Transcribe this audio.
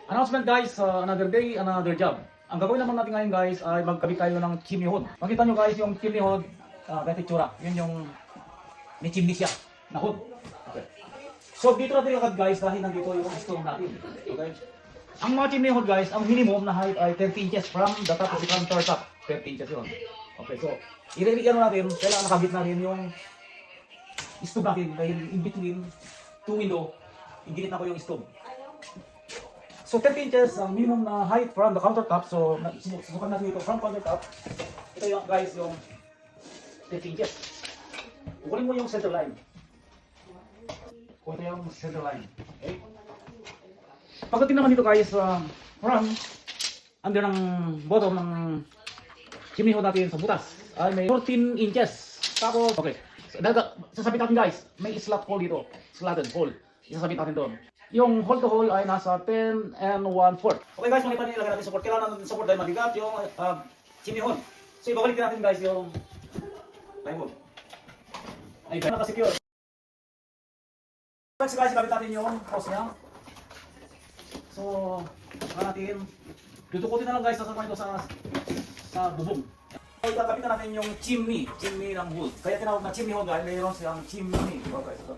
Announcement guys, another day, another job. Ang gagawin naman natin ngayon guys ay magkabit tayo ng chimney hood. Makita nyo guys yung chimney hood, ganito itsura. Yun yung may chimney siya na hood. Okay. So dito natin ilagad guys dahil nandito yung stove natin. Okay. Ang mga chimney hood guys, ang minimum na height ay 30 inches from the top to the countertop. 30 inches yun. Okay, so i-ready natin, kailangan nakabit natin yung stove natin dahil in between two window, inginit na ko yung stove. So 30 inches ang minimum na height from the countertop. So subukan natin ito from countertop. Ito yung guys yung 30 inches. Kukunin mo yung center line. Ito yung center line. Okay. Pagdating naman dito guys, from under ng bottom ng chimney hood natin sa butas ay may 14 inches. Tapos, okay. Sasabit natin guys, may slot hole dito. Slotted hole. Isasabit natin doon. Yung hole to hole ay nasa 10 and 1/4. Okay guys, makita nyo ilagay natin support. Kailangan natin support dahil mabigat yung chimney hole. So ibabalik natin guys yung plywood. Ay, naka-secure. Guys, ikabit natin yung hose niya. So, natin tutukutin na lang guys, sasama ito sa bubong. So, ikakabit na natin yung chimney ng wood. Kaya tinawag na chimney hole guys, mayroon siyang chimney. Okay, so,